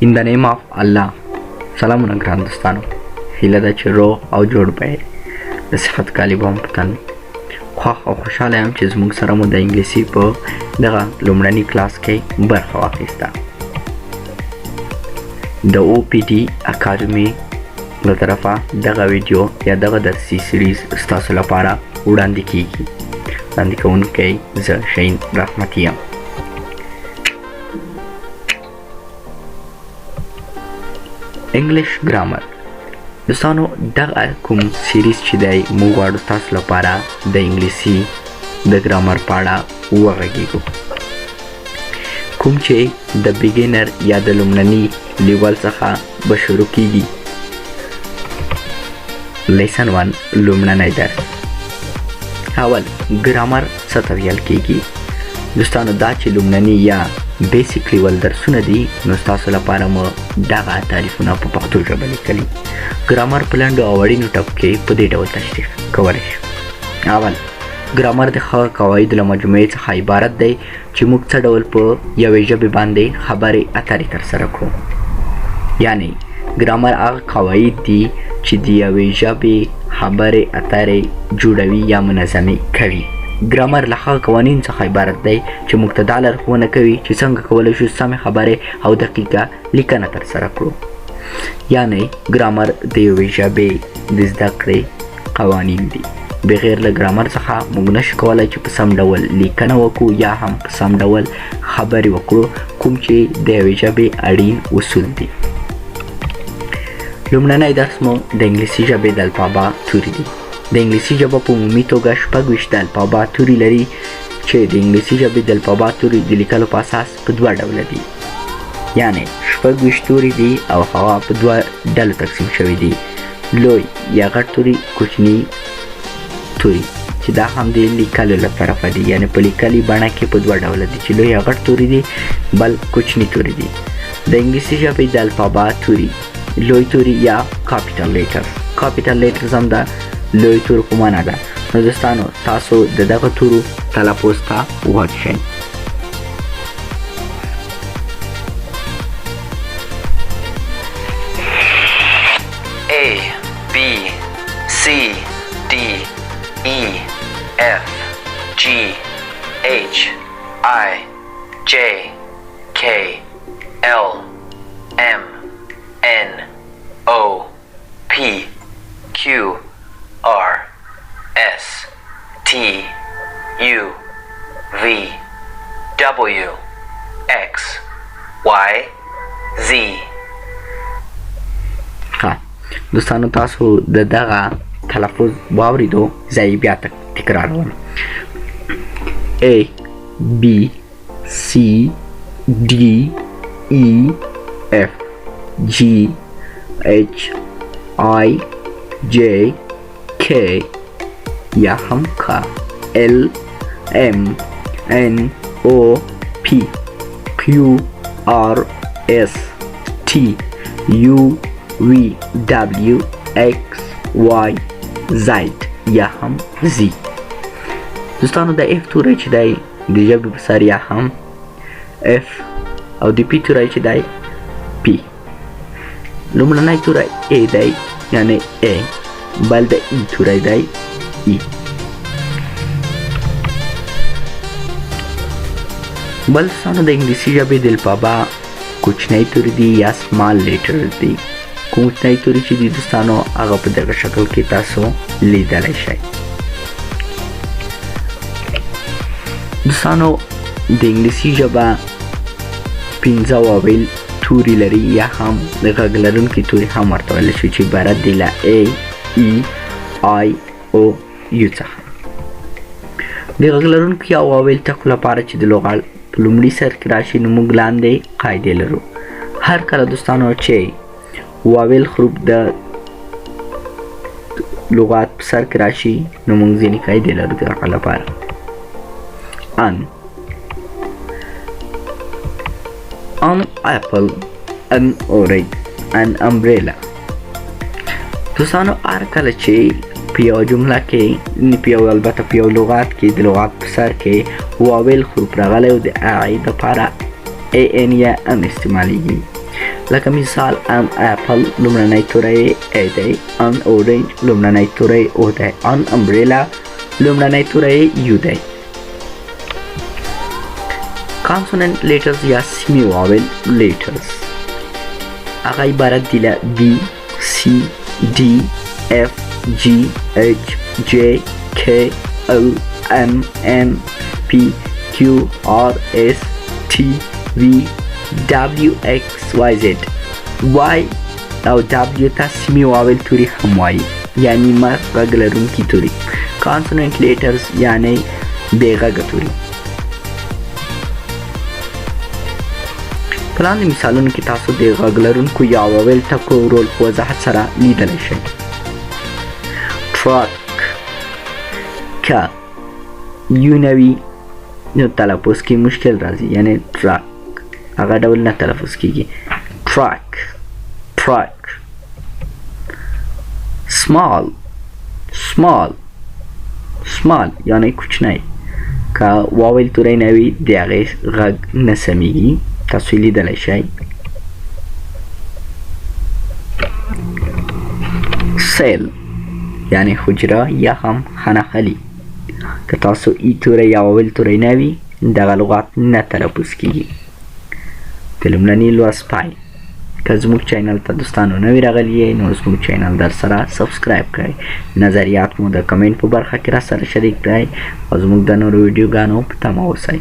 In the name of Allah. سلامونه ګران دوستانو، هیله ده چې روغ او جوړ به د صحت کالي به هم په تن خوښ او خوشحاله یم چې زموږ سره مو د انګلیسي په دغه لومړني کلاس کې برخه واخیسته. د OPT اکاډمي له طرفه دغه ویډیو یا دغه درسي سیریز ستاسو لپاره وړاندې کیږي. وړاندې کوونکی زه شهین رحمتي یم. انګلیش ګرامر دوستانو، دغه کوم سیریز چې دی موږ غواړو تاسو لپاره د انګلیسي د ګرامر په اړه وغږیږو، کوم چې د بیګینر یا د لومړني لیول څخه به شروع کیږي. لیسن 1 لومړنی درس. اول ګرامر څه ته ویل کیږي؟ دوستانو دا چې لومړني یا بیسیک لیول درسونه دي، نو ستاسو لپاره مو دغه تعریفونه په پښتو ژبه لیکلي. ګرامر په لنډو او اړینو ټکو کې په دې ډول تشریح کولی شو. اول ګرامر د هغه قواعدو له مجموعې څخه عبارت دی چې موږ څه ډول په یوې ژبې باندې خبرې اترې ترسره کړو. یعنی ګرامر هغه قواعد دي چې د یوې ژبې خبرې اترې جوړوي یا منظمې کوي. ګرامر له هغه قوانینو څخه عبارت دی چې موږ ته دا لارښوونه کوي چې څنګه کولی شو سمې خبرې او دقیقه لیکنه ترسره کړو. یعنی ګرامر د یوې ژبې د زده کړې قوانین دي. بغیر له ګرامر څخه موږ نشو کولی چې په سم ډول لیکنه وکړو یا هم په سم ډول خبرې وکړو، کوم چې د یوې ژبې اړین اصول دي. لومړنی درس مو د انګلیسي ژبې د الفابا توري دي. د انګلیسي ژبه په عمومي توګه 26 د الفابا توري لري چې د انګلیسي ژبې د الفابا توري د لیکلو په اساس په دوه ډوله دي. یعنی 26 توري دي او هغه په دوه ډلو تقسیم شوي دي: لوی یا غټ توري، کوچني توري چې دا هم د لیکلو له طرفه دي. یعنی په لیکلي بڼه کې په دوه ډوله دي چې لوی یا غټ توري دي، بل کوچني توري دي. د انګلیسي ژبې د الفابا توري: لوی توري یا کاپیټل لیټر. کاپیټل لیټرز هم د لوی تورو په معنا ده. نو دوستانو تاسو د دغه تورو تلفظ ته غوږ شئ. A B C D E F G H I J K L M N O P Q R S T U V W X Y Z. دوستانو تاسو د دغه تلفظ واوریدو، زه یې بیا تکراروم. A B C D E F G H I J K یا هم کا L M N O P Q R S T U V W X Y Z یا هم Z. دوستانو د F توری چې دی د ژبې په سر یا هم F او د P توری چې دی P. لومړنی توری A دی یعنی A، بل د E توری دی E. بل دوستانو د انګلیسي ژبې د الفابا کوچنی توري دي یا سمال لیټرز دي. کوچنی توري چې دي دوستانو هغه په دغه شکل کې تاسو لیدلی شئ. دوستانو د انګلیسي ژبه 15 واویل توري لري یا هم د غږ لرونکي توري هم ورته ویلی شو چې عبارت دي له A E I O U څخه. د غږ لرونکي او واویل ټکو لپاره چې د لغت په لومړي سر کې راشي، نو موږ لاندې قاعدې لرو. هر کله دوستانو چې واویل حروف د لغت په سر کې راشي، نو موږ ځینې قاعدې لرو د هغه لپاره. An apple, an orange, an umbrella. دوستانو هر کله چې په یو جمله کې البته په یو لغت کې د لغت په سر کې واویل حروف راغلی او د ای دپاره ان یا ام استعمالیږي، لکه مثال ان اپل لومړنی توری ا دی، ان اورنج لومړنی توری او دی، ان امبریلا لومړنی توری یو دی. کانسوننت لیټرز یا سیمی واول لیټرز هغه عبارت دي له بی، سی، D, F, G, H, J, K, L, M, N, P, Q, R, S, T, V, W, X, Y, Z. Y او W ته سیمی واول توري هم وایي، یعنی غږ لرونکي توري. کانسوننت لیټرز یعنی بې غږه توري. په لاندې مثالونو کې تاسو د غږ لرونکو یا واول ټکو رول په وضاحت سره لیدلی شئ. ټراک که یو نه وي نو تلفظ کې مشکل راځي، یعنی ټراک هغه ډول نه تلفظ کېږي. ټراک ټراک. سمال سمال سمال یعنی کوچنی. که واول توری نه وي د هغې غږ نه سمیږي، تاسو یې لیدلی شئ. سیل یعنی حجره یا هم خانه. که تاسو ای توری یا واول توری نه وي دغه لغات نه تلفظ کېږي. د لومړني لوست پای. که زموږ چینل ته دوستانو نوي راغلي نو زموږ چینل در سره سبسکرایب کړئ. نظریات مو د کمنټ په برخه کې را سره شریک کړئ او زموږ د نورو ویډیوګانو په تمه اوسئ.